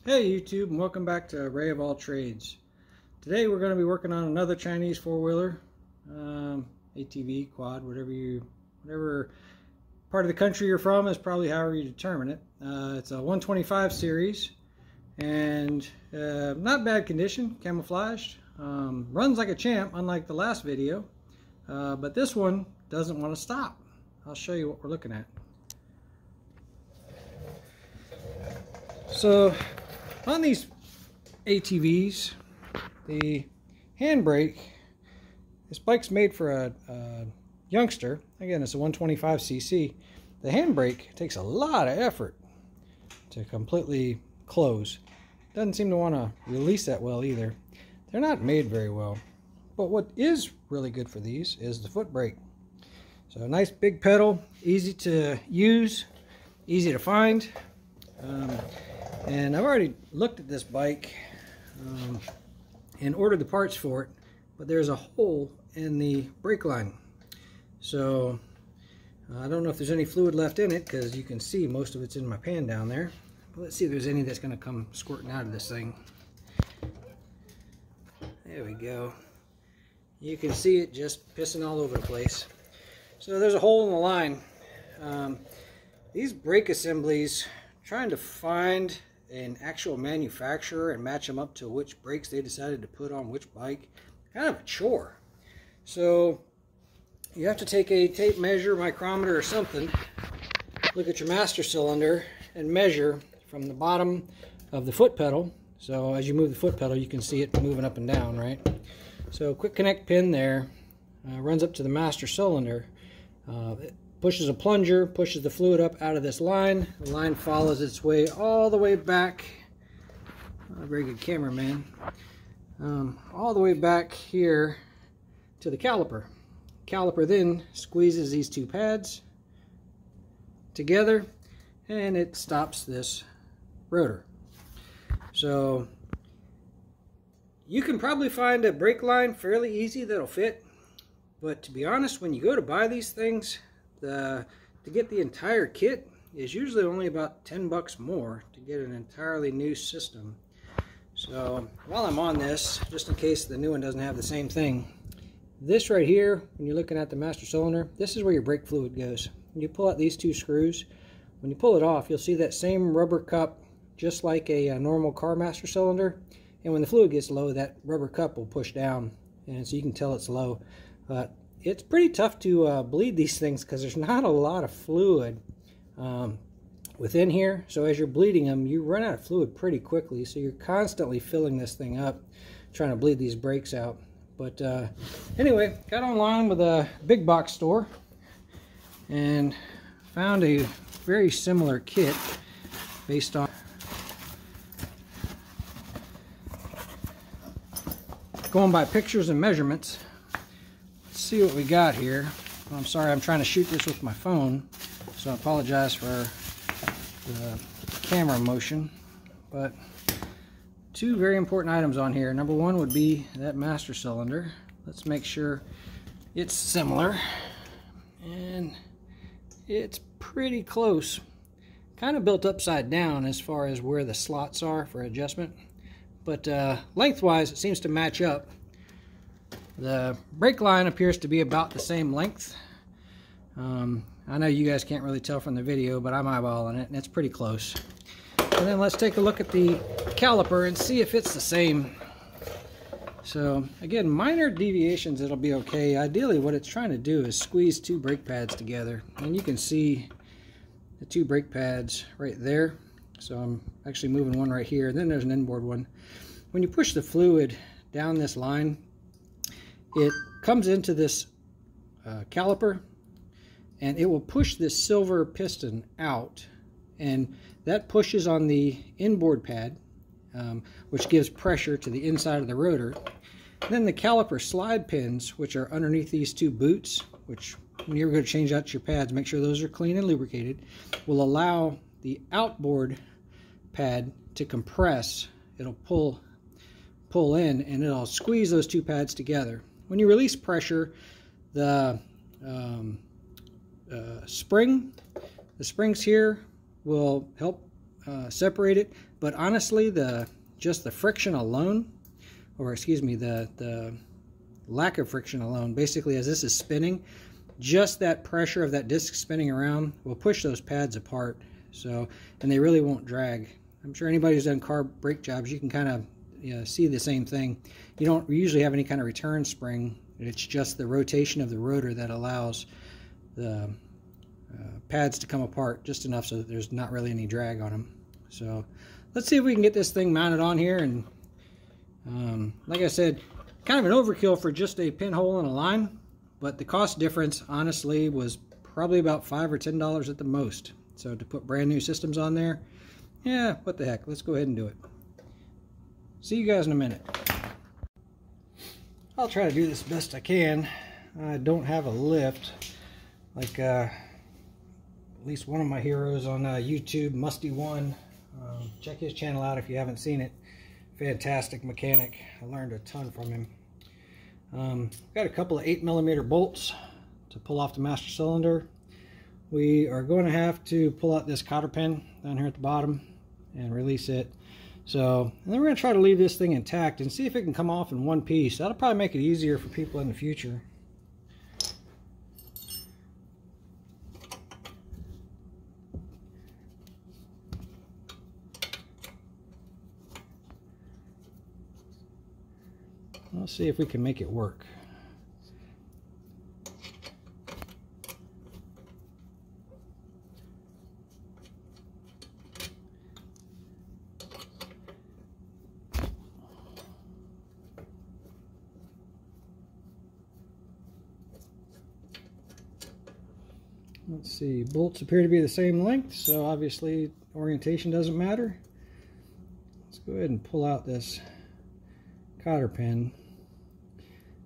Hey YouTube, and welcome back to Ray of All Trades. Today we're going to be working on another Chinese four-wheeler, ATV, quad, whatever part of the country you're from is probably however you determine it. It's a 125 series and not bad condition, camouflaged. Runs like a champ, unlike the last video, but this one doesn't want to stop. I'll show you what we're looking at. So on these ATVs, the handbrake, this bike's made for a youngster. Again, it's a 125cc. The handbrake takes a lot of effort to completely close. Doesn't seem to want to release that well either. They're not made very well. But what is really good for these is the foot brake. So a nice big pedal, easy to use, easy to find. And I've already looked at this bike and ordered the parts for it, but there's a hole in the brake line. So I don't know if there's any fluid left in it, because you can see most of it's in my pan down there. But let's see if there's any that's going to come squirting out of this thing. There we go. You can see it just pissing all over the place. So there's a hole in the line. These brake assemblies, trying to find an actual manufacturer and match them up to which brakes they decided to put on which bike, kind of a chore. So you have to take a tape measure, micrometer or something, look at your master cylinder and measure from the bottom of the foot pedal. So as you move the foot pedal, you can see it moving up and down, right? So quick connect pin there runs up to the master cylinder. It pushes a plunger, pushes the fluid up out of this line. The line follows its way all the way back. Not a very good cameraman. All the way back here to the caliper. Caliper then squeezes these two pads together and it stops this rotor. So you can probably find a brake line fairly easy that'll fit, but to be honest, when you go to buy these things, to get the entire kit is usually only about 10 bucks more to get an entirely new system. So while I'm on this, just in case the new one doesn't have the same thing, this right here, when you're looking at the master cylinder, this is where your brake fluid goes. When you pull out these two screws, when you pull it off, you'll see that same rubber cup, just like a normal car master cylinder. And when the fluid gets low, that rubber cup will push down, and so you can tell it's low. It's pretty tough to bleed these things because there's not a lot of fluid within here. So as you're bleeding them, you run out of fluid pretty quickly. So you're constantly filling this thing up, trying to bleed these brakes out. But anyway, got online with a big box store and found a very similar kit based on going by pictures and measurements. See what we got here. I'm sorry, I'm trying to shoot this with my phone, so I apologize for the camera motion. But two very important items on here. Number one would be that master cylinder. Let's make sure it's similar, and it's pretty close. Kind of built upside down as far as where the slots are for adjustment, but lengthwise it seems to match up. The brake line appears to be about the same length. I know you guys can't really tell from the video, but I'm eyeballing it, and it's pretty close. And then let's take a look at the caliper and see if it's the same. So again, minor deviations, it'll be okay. Ideally, what it's trying to do is squeeze two brake pads together. And you can see the two brake pads right there. So I'm actually moving one right here. Then there's an inboard one. When you push the fluid down this line, it comes into this caliper, and it will push this silver piston out, and that pushes on the inboard pad, which gives pressure to the inside of the rotor. And then the caliper slide pins, which are underneath these two boots, which when you're going to change out your pads, make sure those are clean and lubricated, will allow the outboard pad to compress. It'll pull in, and it'll squeeze those two pads together. When you release pressure, the springs here will help separate it, but honestly, just the friction alone, or excuse me, the lack of friction alone, basically as this is spinning, just that pressure of that disc spinning around will push those pads apart. So, and they really won't drag. I'm sure anybody who's done car brake jobs, you can kind of see the same thing. You don't usually have any kind of return spring. It's just the rotation of the rotor that allows the pads to come apart just enough so that there's not really any drag on them. So let's see if we can get this thing mounted on here. And like I said, kind of an overkill for just a pinhole and a line, but the cost difference honestly was probably about $5 or $10 at the most. So to put brand new systems on there, yeah, what the heck, let's go ahead and do it. See you guys in a minute. I'll try to do this best I can. I don't have a lift like at least one of my heroes on YouTube, Musty One. Check his channel out if you haven't seen it. Fantastic mechanic. I learned a ton from him. Got a couple of 8mm bolts to pull off the master cylinder. We are going to have to pull out this cotter pin down here at the bottom and release it. So, and then we're going to try to leave this thing intact and see if it can come off in one piece. That'll probably make it easier for people in the future. Let's see if we can make it work. Let's see, bolts appear to be the same length, so obviously orientation doesn't matter. Let's go ahead and pull out this cotter pin.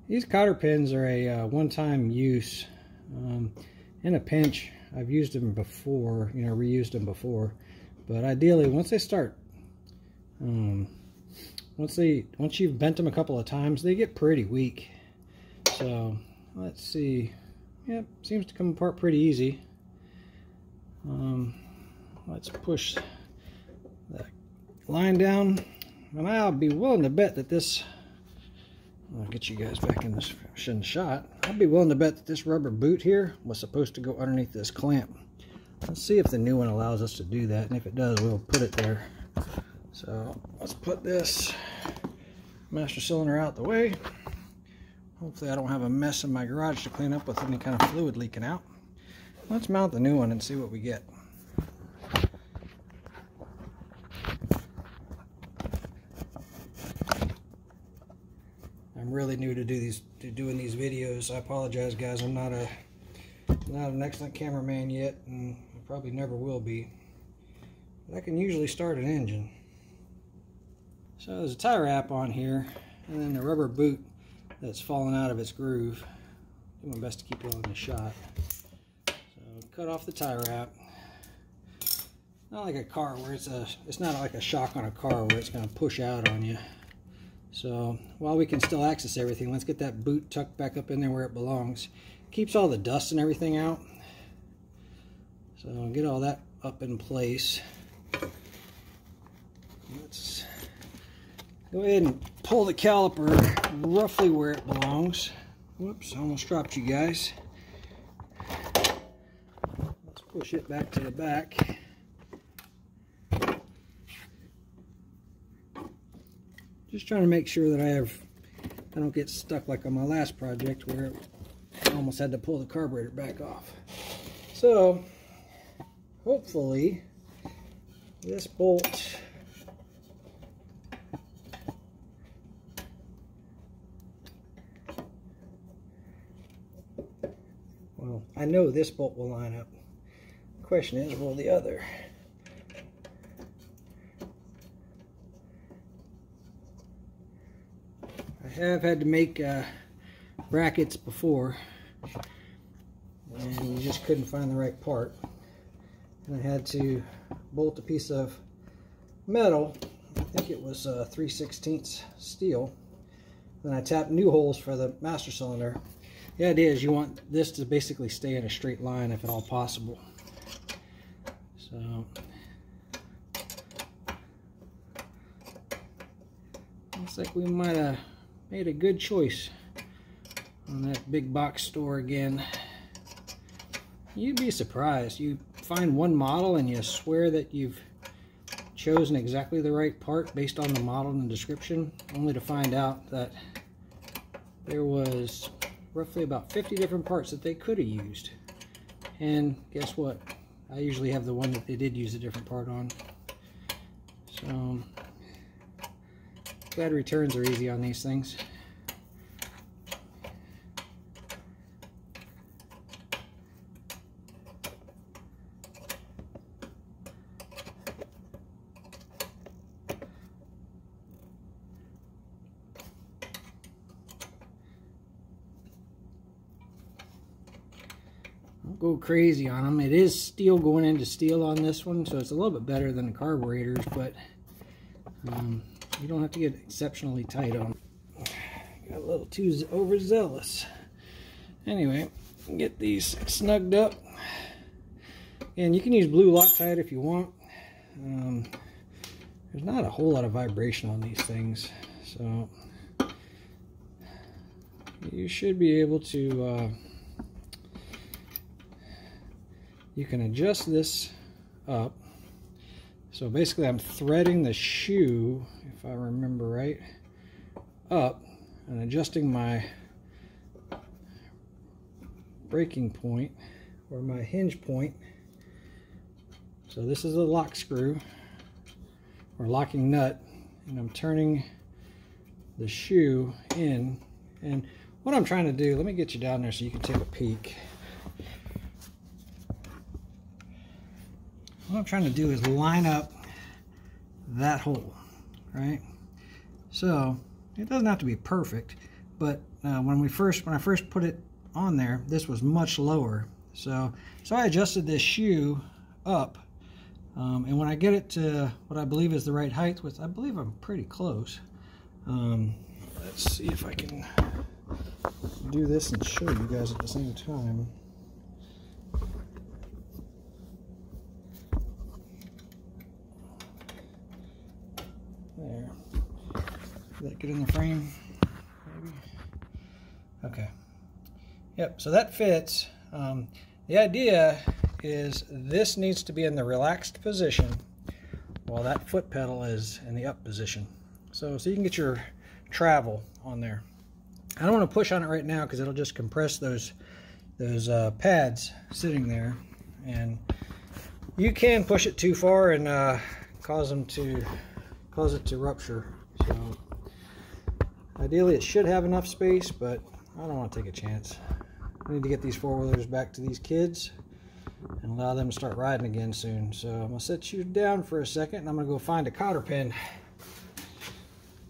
These cotter pins are a one-time use. In a pinch, I've used them before, reused them before, but ideally once they start, once you've bent them a couple of times, they get pretty weak. So let's see. Yep, seems to come apart pretty easy. Let's push the line down, and I'll be willing to bet that this, I'll get you guys back in this shot. I'll be willing to bet that this rubber boot here was supposed to go underneath this clamp. Let's see if the new one allows us to do that, and if it does, we'll put it there. So let's put this master cylinder out the way. Hopefully I don't have a mess in my garage to clean up with any kind of fluid leaking out. Let's mount the new one and see what we get. I'm really new to doing these videos. I apologize, guys. I'm not an excellent cameraman yet, and I probably never will be. But I can usually start an engine. So there's a tie wrap on here, and then the rubber boot that's fallen out of its groove. Do my best to keep it on the shot. So cut off the tie wrap. Not like a car where it's not like a shock on a car where it's going to push out on you. So while we can still access everything, let's get that boot tucked back up in there where it belongs. Keeps all the dust and everything out. So get all that up in place. Let's go ahead and pull the caliper roughly where it belongs. Whoops, I almost dropped you guys. Let's push it back to the back. Just trying to make sure that I don't get stuck like on my last project where I almost had to pull the carburetor back off. So hopefully this bolt I know this bolt will line up. The question is, will the other? I have had to make brackets before, and you just couldn't find the right part. And I had to bolt a piece of metal, I think it was 3/16 steel. Then I tapped new holes for the master cylinder. The idea is you want this to basically stay in a straight line if at all possible. So Looks like we might have made a good choice on that big box store again. You'd be surprised. You find one model and you swear that you've chosen exactly the right part based on the model and the description, only to find out that there was roughly about 50 different parts that they could have used. And guess what? I usually have the one that they did use a different part on. So glad returns are easy on these things. Go crazy on them. It is steel going into steel on this one, so it's a little bit better than the carburetors, but you don't have to get exceptionally tight on them. Got a little too overzealous. Anyway, get these snugged up, and you can use blue Loctite if you want. There's not a whole lot of vibration on these things, so you should be able to you can adjust this up. So basically I'm threading the shoe, if I remember right, up and adjusting my breaking point or my hinge point. So this is a lock screw or locking nut, and I'm turning the shoe in. And what I'm trying to do, let me get you down there so you can take a peek. What I'm trying to do is line up that hole, right? So it doesn't have to be perfect, but when I first put it on there, this was much lower. So I adjusted this shoe up, and when I get it to what I believe is the right height, which I believe I'm pretty close. Let's see if I can do this and show you guys at the same time. There. Did that get in the frame? Maybe. Okay. Yep, so that fits. The idea is this needs to be in the relaxed position while that foot pedal is in the up position. So you can get your travel on there. I don't want to push on it right now because it'll just compress those pads sitting there, and you can push it too far and cause it to rupture. So ideally it should have enough space, but I don't want to take a chance. I need to get these four-wheelers back to these kids and allow them to start riding again soon. So I'm going to set you down for a second, and I'm going to go find a cotter pin,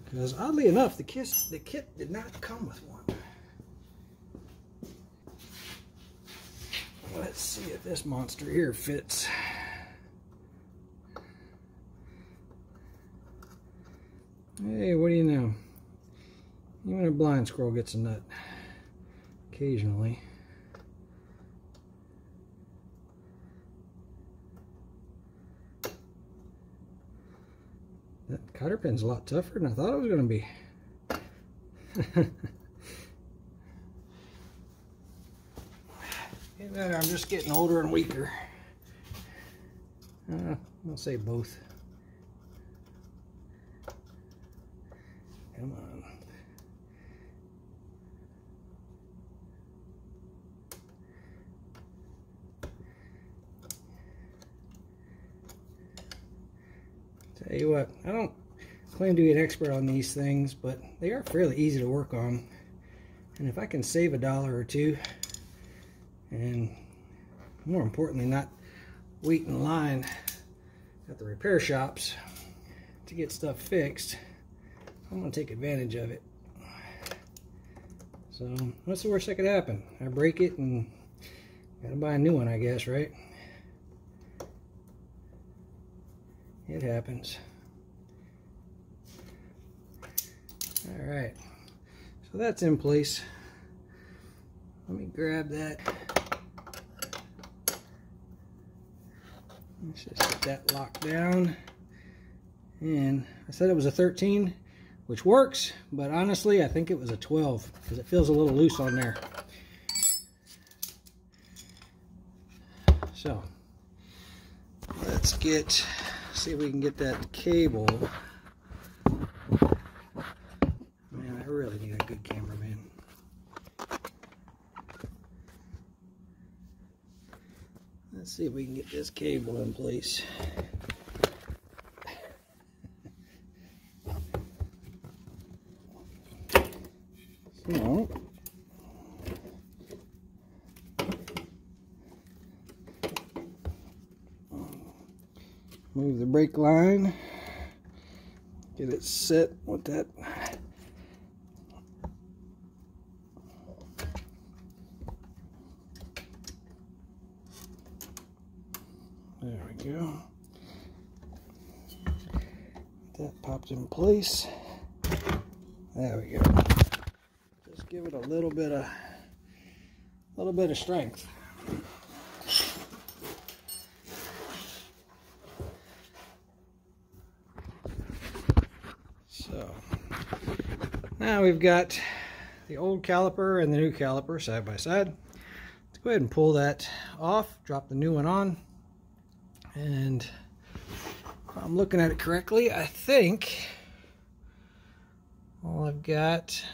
because oddly enough the kit did not come with one. Let's see if this monster here fits. Hey, what do you know? Even a blind squirrel gets a nut occasionally. That cotter pin's a lot tougher than I thought it was going to be. Either I'm just getting older and weaker. I'll say both. Come on. Tell you what, I don't claim to be an expert on these things, but they are fairly easy to work on. And if I can save $1 or $2, and more importantly, not wait in line at the repair shops to get stuff fixed, I'm going to take advantage of it. So what's the worst that could happen? I break it and gotta buy a new one, I guess, right? It happens. Alright, so that's in place. Let me grab that. Let's just get that locked down. And I said it was a 13. which works, but honestly I think it was a 12 because it feels a little loose on there. So let's see if we can get that cable. Man, I really need a good cameraman. Let's see if we can get this cable in place. So, move the brake line, get it set with that. There we go. That popped in place. There we go. Just give it a little bit of strength. So now we've got the old caliper and the new caliper side by side. Let's go ahead and pull that off, drop the new one on, and if I'm looking at it correctly, I think all I've got,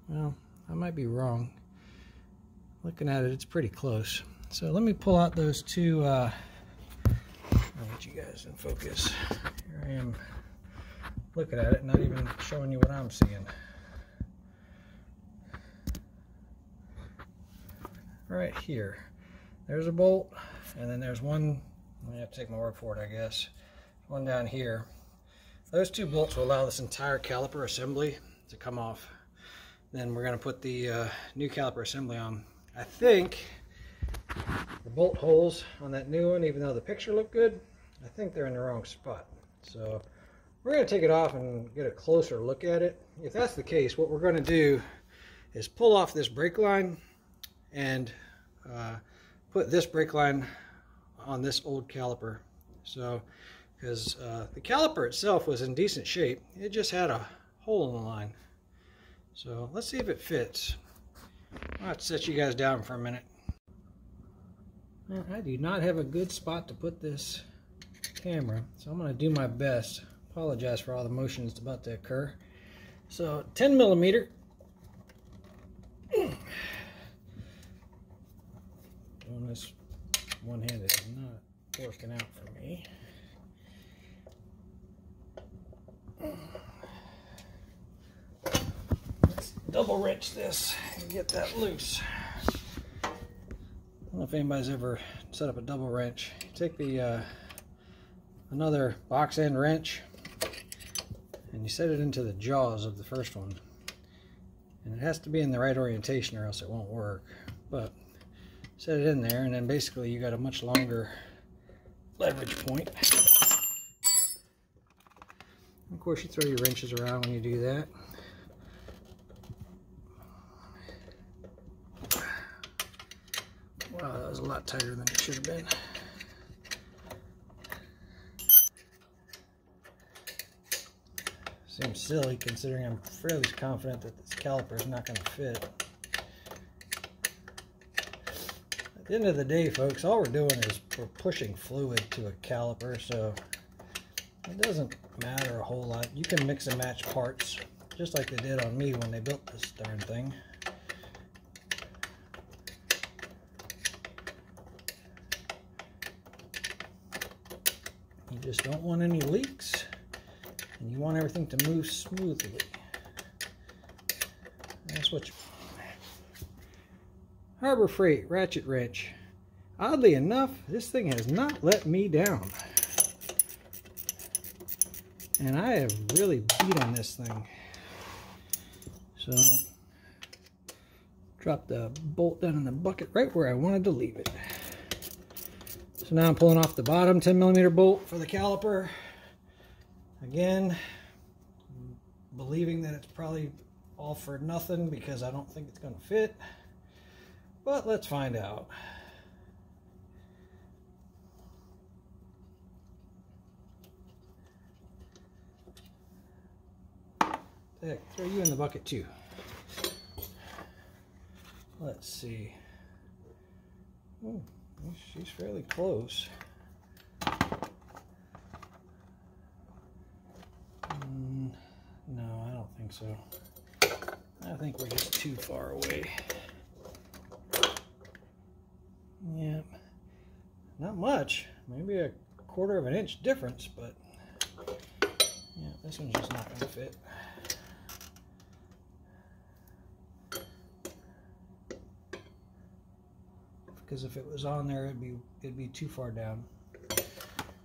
well, I might be wrong. Looking at it, it's pretty close. So let me pull out those two, I'll get you guys in focus. Here I am looking at it, not even showing you what I'm seeing. Right here, there's a bolt, and then there's one, I have to take my word for it, I guess. One down here. Those two bolts will allow this entire caliper assembly to come off. Then we're going to put the new caliper assembly on. I think the bolt holes on that new one, even though the picture looked good, I think they're in the wrong spot. So we're going to take it off and get a closer look at it. If that's the case, what we're going to do is pull off this brake line and put this brake line on this old caliper. So because the caliper itself was in decent shape, it just had a hole in the line. So let's see if it fits. I'll have to set you guys down for a minute. I do not have a good spot to put this camera, so I'm going to do my best. Apologize for all the motion that's about to occur. So 10 millimeter. Doing this one-handed is not working out for me. Let's double wrench this and get that loose. I don't know if anybody's ever set up a double wrench. You take the another box end wrench and you set it into the jaws of the first one, and it has to be in the right orientation or else it won't work. But set it in there, and then basically you got a much longer leverage point. Of course, you throw your wrenches around when you do that. Wow, that was a lot tighter than it should have been. Seems silly considering I'm fairly confident that this caliper is not going to fit. At the end of the day, folks, all we're doing is we're pushing fluid to a caliper, so it doesn't matter a whole lot. You can mix and match parts, just like they did on me when they built this darn thing. You just don't want any leaks, and you want everything to move smoothly. That's what you... Harbor Freight ratchet wrench. Oddly enough, this thing has not let me down. And I have really beat on this thing. So, drop the bolt down in the bucket right where I wanted to leave it. So now I'm pulling off the bottom 10 millimeter bolt for the caliper. Again, believing that it's probably all for nothing because I don't think it's going to fit. But let's find out. Heck, throw you in the bucket too. Let's see. Oh, she's fairly close. No, I don't think so. I think we're just too far away. Yeah, not much. Maybe a 1/4 of an inch difference, but yeah, this one's just not going to fit. Because if it was on there, it'd be too far down.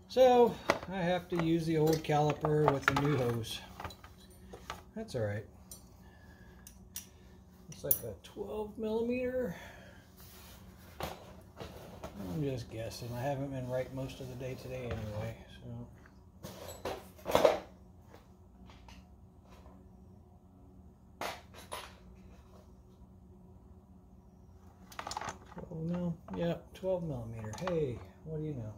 So I have to use the old caliper with the new hose. That's all right. It's like a 12mm. I'm just guessing. I haven't been right most of the day today anyway, so. Oh no, yeah, 12mm. Hey, what do you know?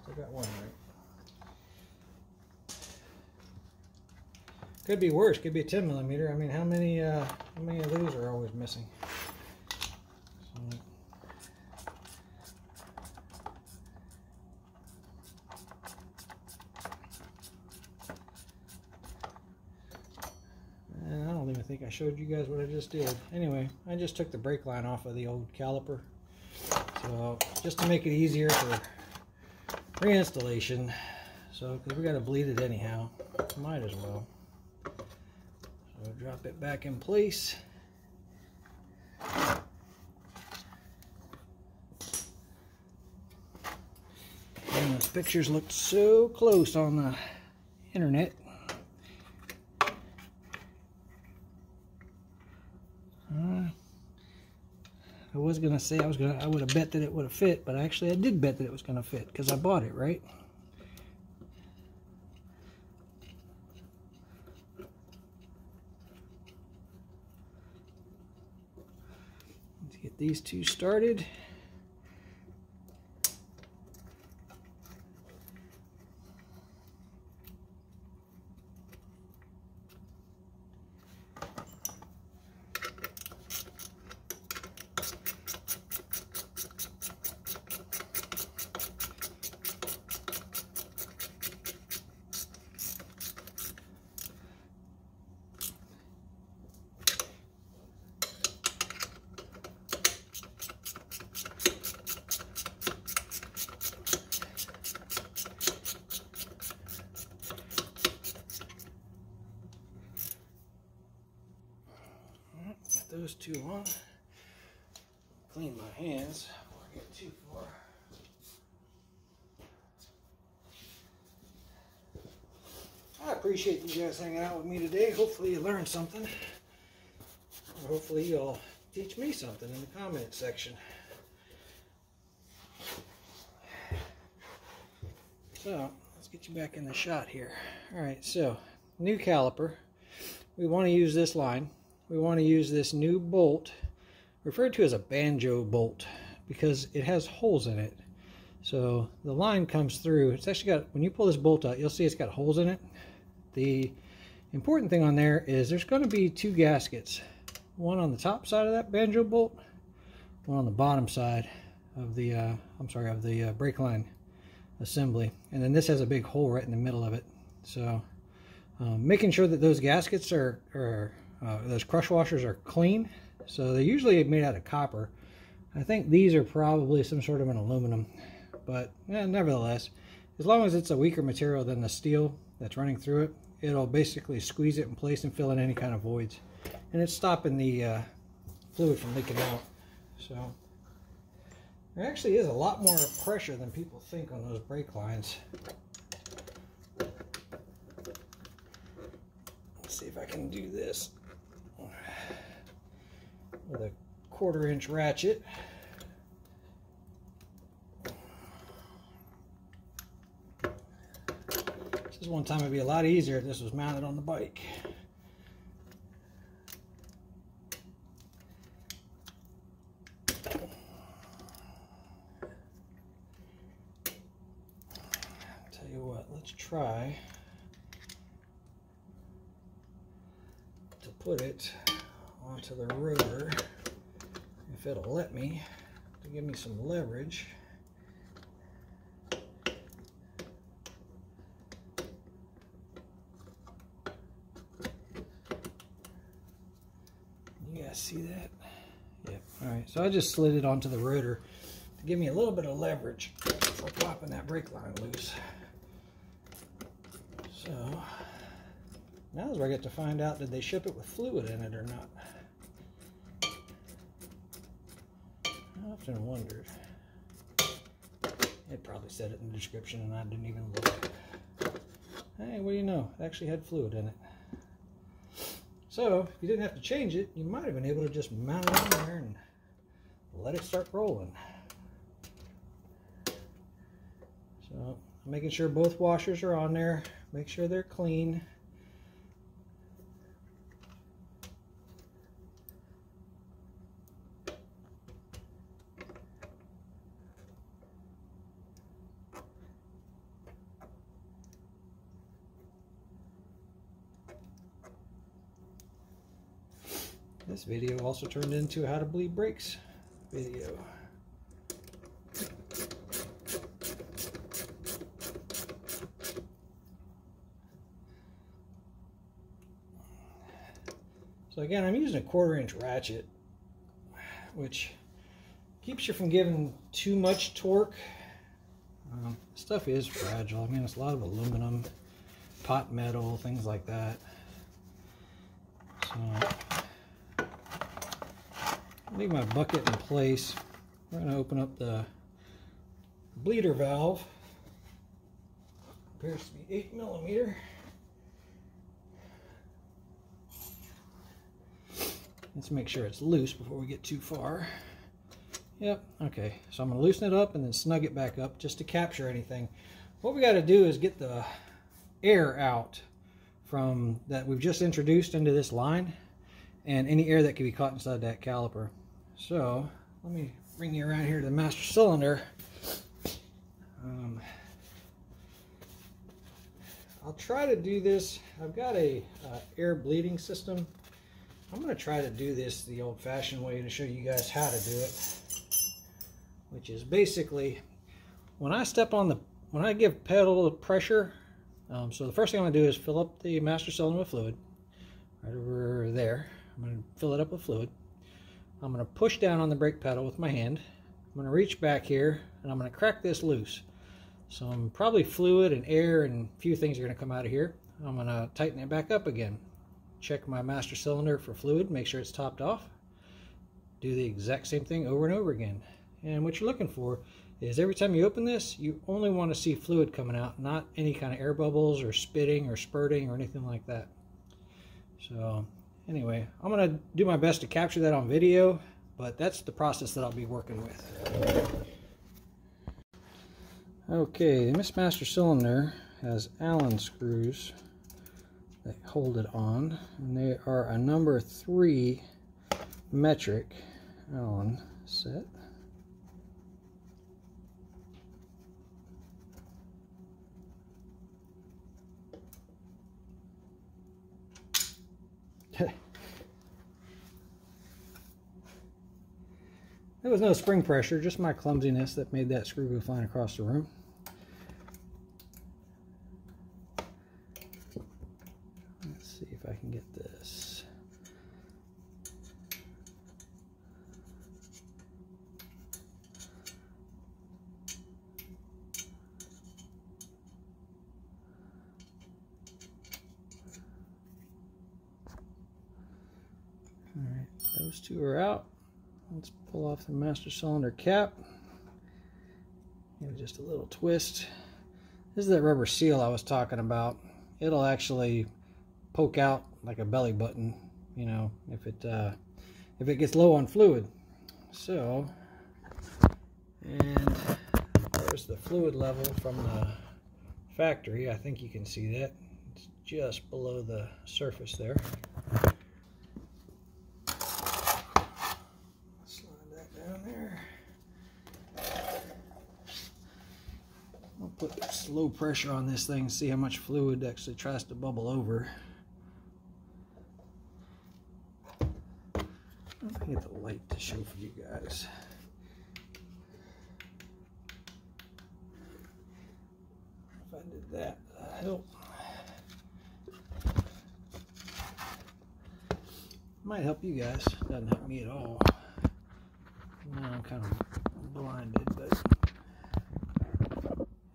Still got one right. Could be worse. Could be a 10mm. I mean, how many of those are always missing? So, and I don't even think I showed you guys what I just did. Anyway, I just took the brake line off of the old caliper. So just to make it easier for reinstallation. So, because we got to bleed it anyhow, might as well. So drop it back in place. And those pictures looked so close on the internet. I was gonna say I would have bet that it would have fit, but actually I did bet that it was gonna fit because I bought it, right? Let's get these two started. Those two on. Clean my hands before I get too far. I appreciate you guys hanging out with me today. Hopefully you learned something. Or hopefully you'll teach me something in the comment section. So let's get you back in the shot here. Alright, so new caliper. We want to use this line. We want to use this new bolt, referred to as a banjo bolt, because it has holes in it. So the line comes through. It's actually got, when you pull this bolt out, you'll see it's got holes in it. The important thing on there is there's going to be two gaskets. One on the top side of that banjo bolt, one on the bottom side of the, brake line assembly. And then this has a big hole right in the middle of it. So making sure that those gaskets those crush washers are clean. So they're usually made out of copper. I think these are probably some sort of an aluminum, but nevertheless, as long as it's a weaker material than the steel that's running through it, it'll basically squeeze it in place and fill in any kind of voids, and it's stopping the fluid from leaking out. So there actually is a lot more pressure than people think on those brake lines. Let's see if I can do this with a 1/4 inch ratchet. This one time it'd be a lot easier if this was mounted on the bike. Tell you what, let's try put it onto the rotor, if it'll let me, to give me some leverage. You guys see that? Yep. Alright, so I just slid it onto the rotor to give me a little bit of leverage for popping that brake line loose. So now is where I get to find out, did they ship it with fluid in it or not? I often wondered. It probably said it in the description and I didn't even look. Hey, what do you know? It actually had fluid in it. So if you didn't have to change it, you might have been able to just mount it on there and let it start rolling. So I'm making sure both washers are on there. Make sure they're clean. This video also turned into how to bleed brakes video. So again, I'm using a 1/4-inch ratchet, which keeps you from giving too much torque. Stuff is fragile. I mean, it's a lot of aluminum, pot metal, things like that. So leave my bucket in place. We're going to open up the bleeder valve. Appears to be 8mm. Let's make sure it's loose before we get too far. Yep, okay. So I'm going to loosen it up and then snug it back up just to capture anything. What we got to do is get the air out from that we've just introduced into this line, and any air that can be caught inside that caliper. So let me bring you around here to the master cylinder. I'll try to do this. I've got a air bleeding system. I'm going to try to do this the old-fashioned way to show you guys how to do it, which is basically when I give pedal pressure. So the first thing I'm going to do is fill up the master cylinder with fluid right over there. I'm going to fill it up with fluid. I'm going to push down on the brake pedal with my hand. I'm going to reach back here and I'm going to crack this loose. So I'm probably fluid and air and a few things are going to come out of here. I'm going to tighten it back up again. Check my master cylinder for fluid, make sure it's topped off. Do the exact same thing over and over again. And what you're looking for is every time you open this, you only want to see fluid coming out, not any kind of air bubbles or spitting or spurting or anything like that. So anyway, I'm going to do my best to capture that on video, but that's the process that I'll be working with. Okay, this master cylinder has Allen screws that hold it on, and they are a number 3 metric Allen set. There was no spring pressure, just my clumsiness that made that screw go flying across the room. Let's see if I can get this. All right, those two are out. Let's pull off the master cylinder cap. Give it just a little twist. This is that rubber seal I was talking about. It'll actually poke out like a belly button, you know, if it gets low on fluid. So, and there's the fluid level from the factory. I think you can see that. It's just below the surface there. I'll put slow pressure on this thing, see how much fluid actually tries to bubble over. If I get the light to show for you guys. If I did that, help. Might help you guys. Doesn't help me at all. Now I'm kind of blinded, but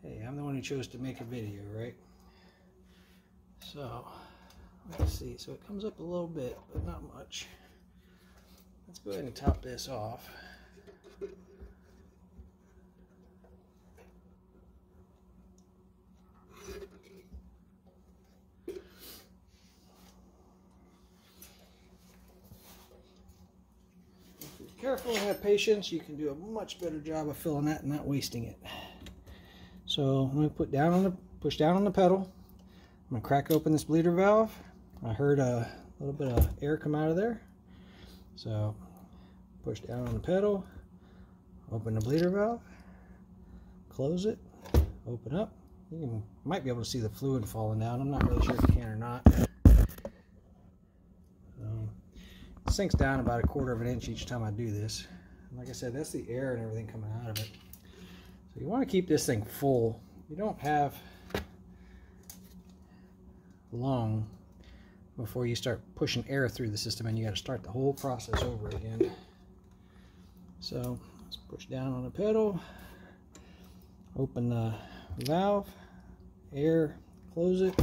hey, I'm the one who chose to make a video, right? So let's see. So it comes up a little bit, but not much. Let's go ahead and top this off. Careful and have patience, you can do a much better job of filling that and not wasting it. So I'm going to push down on the pedal. I'm going to crack open this bleeder valve. I heard a little bit of air come out of there. So push down on the pedal, open the bleeder valve, close it, open up. You might be able to see the fluid falling down. I'm not really sure if you can or not. It sinks down about 1/4 of an inch each time I do this. And like I said, that's the air and everything coming out of it. So you want to keep this thing full. You don't have long before you start pushing air through the system, and you got to start the whole process over again. So let's push down on the pedal, open the valve, air, close it.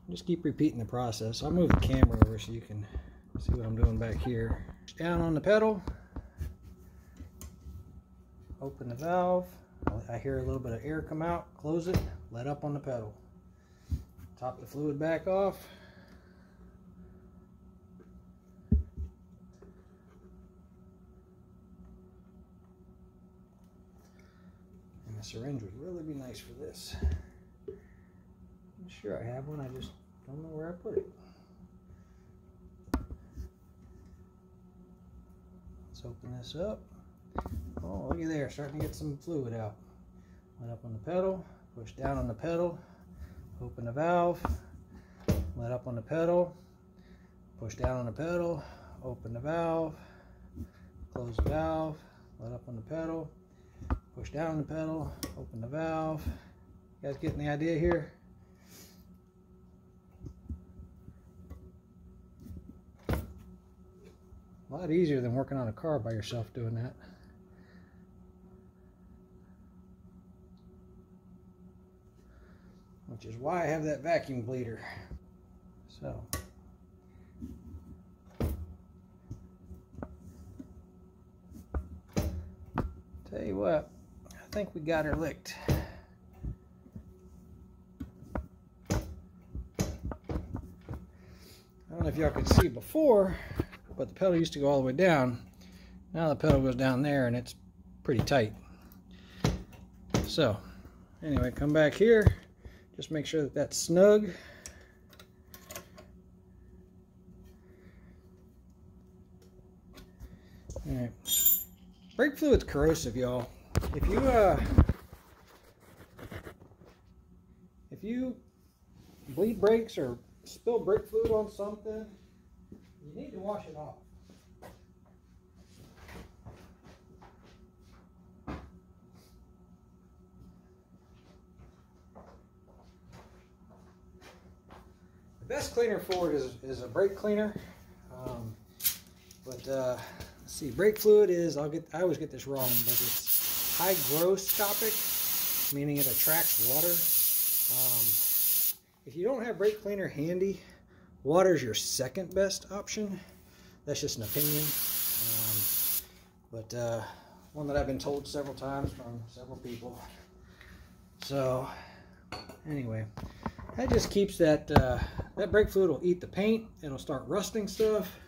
Just keep repeating the process. I'll move the camera over so you can see what I'm doing back here. Push down on the pedal, open the valve. I hear a little bit of air come out, close it, let up on the pedal. Top the fluid back off. And a syringe would really be nice for this. I'm sure I have one, I just don't know where I put it. Let's open this up. Oh, looky there, starting to get some fluid out. Let up on the pedal, push down on the pedal, open the valve, let up on the pedal, push down on the pedal, open the valve, close the valve, let up on the pedal, push down on the pedal, open the valve. You guys getting the idea here? A lot easier than working on a car by yourself doing that. Which is why I have that vacuum bleeder. So tell you what, I think we got her licked. I don't know if y'all could see before, but the pedal used to go all the way down. Now the pedal goes down there and it's pretty tight. So anyway, come back here. Just make sure that that's snug. All right. Brake fluid's corrosive, y'all. If you bleed brakes or spill brake fluid on something, you need to wash it off. The best cleaner for it is a brake cleaner. Let's see, brake fluid is, I always get this wrong, but it's hygroscopic, meaning it attracts water. If you don't have brake cleaner handy, water is your second best option. That's just an opinion, but one that I've been told several times from several people. So anyway, that just keeps that brake fluid will eat the paint. It'll start rusting stuff.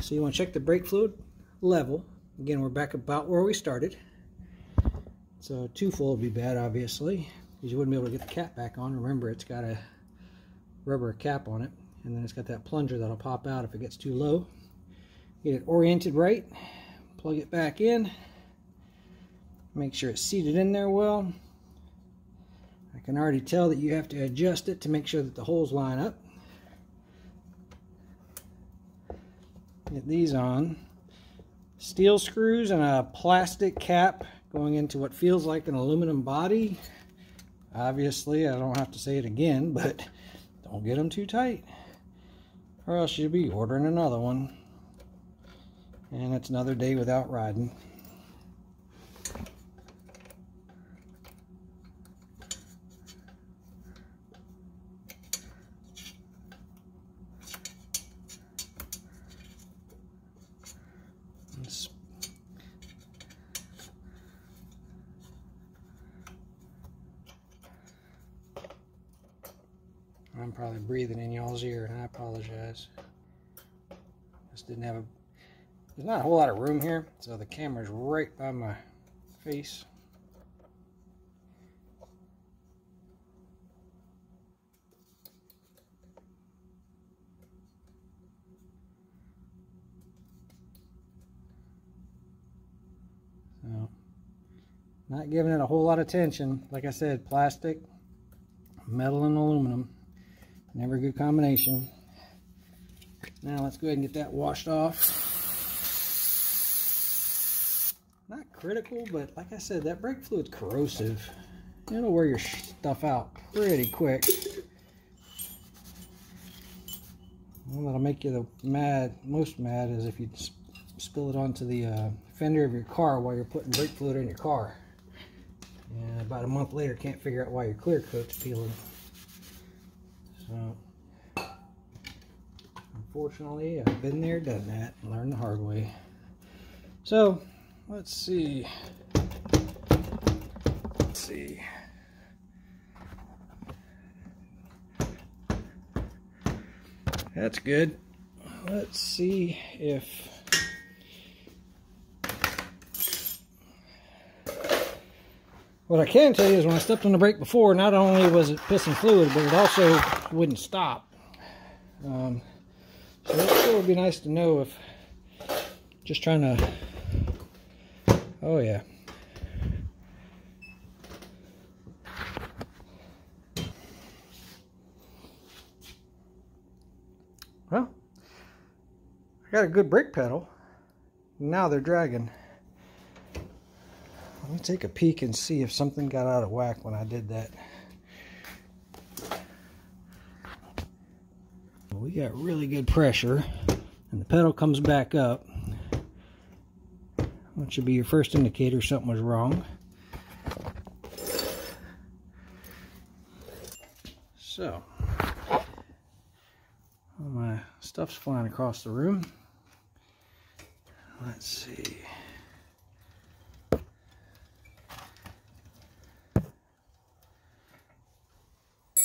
So you want to check the brake fluid level. Again, we're back about where we started. So too full would be bad, obviously, because you wouldn't be able to get the cap back on. Remember, it's got a rubber cap on it, and then it's got that plunger that'll pop out if it gets too low. Get it oriented right, plug it back in, make sure it's seated in there well. I can already tell that you have to adjust it to make sure that the holes line up. Get these on. Steel screws and a plastic cap going into what feels like an aluminum body. Obviously, I don't have to say it again, but don't get them too tight, or else you'll be ordering another one. And it's another day without riding. I'm probably breathing in y'all's ear, and I apologize. Just didn't have there's not a whole lot of room here, so the camera's right by my face. So, not giving it a whole lot of attention. Like I said, plastic, metal, and aluminum. Never a good combination. Now let's go ahead and get that washed off. Not critical, but like I said, that brake fluid's corrosive. It'll wear your stuff out pretty quick. Well, that'll make you most mad is if you spill it onto the fender of your car while you're putting brake fluid in your car. And about a month later, can't figure out why your clear coat's peeling. So, unfortunately, I've been there, done that, and learned the hard way. So, let's see. That's good. Let's see if what I can tell you is when I stepped on the brake before, not only was it pissing fluid, but it also wouldn't stop. So that sure would be nice to know if just trying to, oh yeah. Well, I got a good brake pedal. Now they're dragging. Let me take a peek and see if something got out of whack when I did that. We got really good pressure, and the pedal comes back up. That should be your first indicator something was wrong. So, all my stuff's flying across the room. Let's see.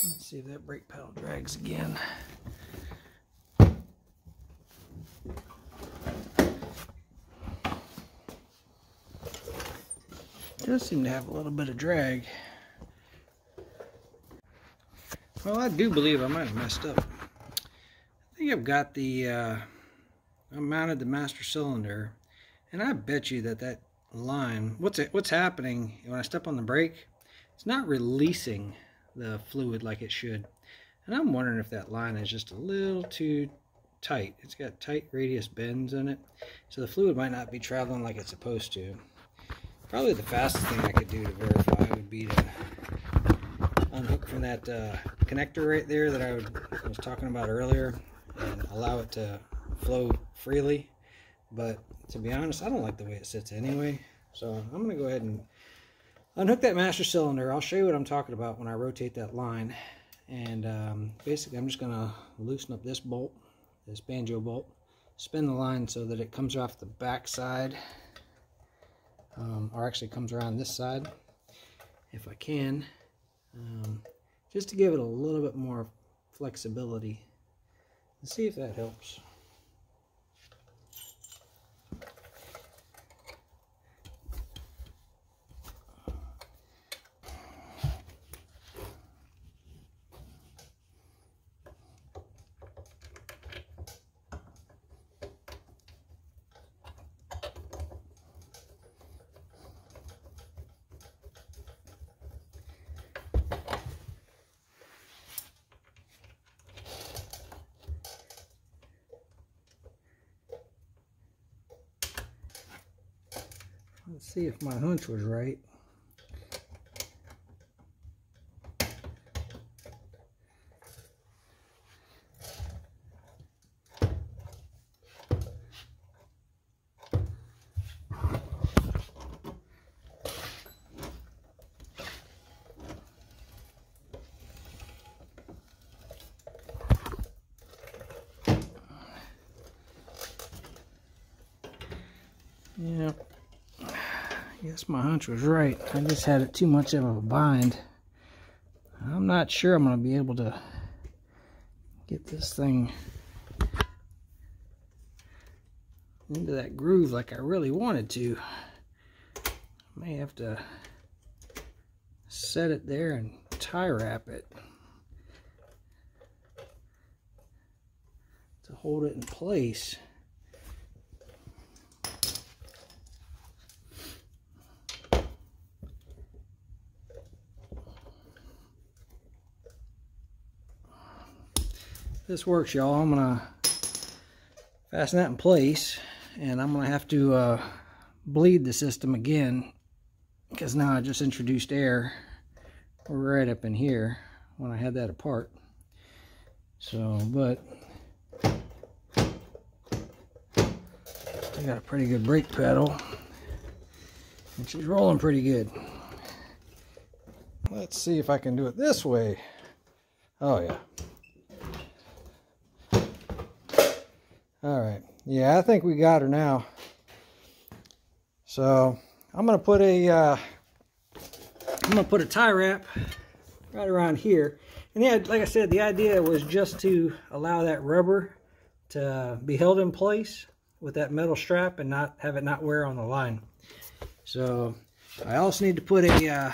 Let's see if that brake pedal drags again. Does seem to have a little bit of drag. Well, I do believe I might have messed up. I think I've got the I mounted the master cylinder, and I bet you that line, what's happening when I step on the brake, it's not releasing the fluid like it should. And I'm wondering if that line is just a little too tight. It's got tight radius bends in it, so the fluid might not be traveling like it's supposed to. Probably the fastest thing I could do to verify would be to unhook from that connector right there that I was talking about earlier and allow it to flow freely. But to be honest, I don't like the way it sits anyway. So I'm going to go ahead and unhook that master cylinder. I'll show you what I'm talking about when I rotate that line. And basically I'm just going to loosen up this bolt, this banjo bolt, spin the line so that it comes off the back side, or actually comes around this side if I can, just to give it a little bit more flexibility. Let's see if that helps. Let's see if my hunch was right. Yeah, I guess my hunch was right. I just had it too much of a bind. I'm not sure I'm going to be able to get this thing into that groove like I really wanted to. I may have to set it there and tie wrap it to hold it in place. This works, y'all. I'm gonna fasten that in place, and I'm gonna have to bleed the system again, because now I just introduced air right up in here when I had that apart. So, but I got a pretty good brake pedal, and she's rolling pretty good. Let's see if I can do it this way. Oh yeah. Alright, yeah, I think we got her now. So I'm gonna put a tie wrap right around here. And yeah, like I said, the idea was just to allow that rubber to be held in place with that metal strap and not have it not wear on the line. So I also need to put a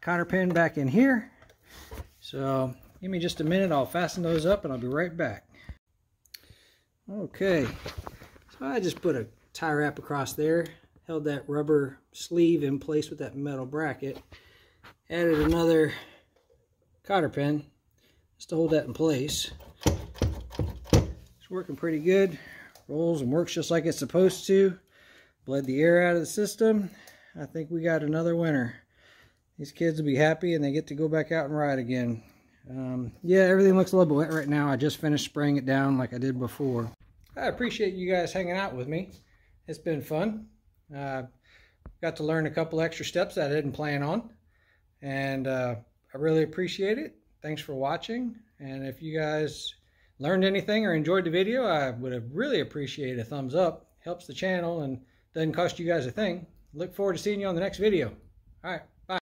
cotter pin back in here. So give me just a minute, I'll fasten those up and I'll be right back. Okay, so I just put a tie wrap across there, held that rubber sleeve in place with that metal bracket, added another cotter pin just to hold that in place. It's working pretty good, rolls and works just like it's supposed to. Bled the air out of the system. I think we got another winner. These kids will be happy and they get to go back out and ride again. Yeah, everything looks a little bit wet right now. I just finished spraying it down like I did before. I appreciate you guys hanging out with me. It's been fun. Got to learn a couple extra steps that I didn't plan on. And I really appreciate it. Thanks for watching. And if you guys learned anything or enjoyed the video, I would have really appreciated a thumbs up. Helps the channel and doesn't cost you guys a thing. Look forward to seeing you on the next video. All right.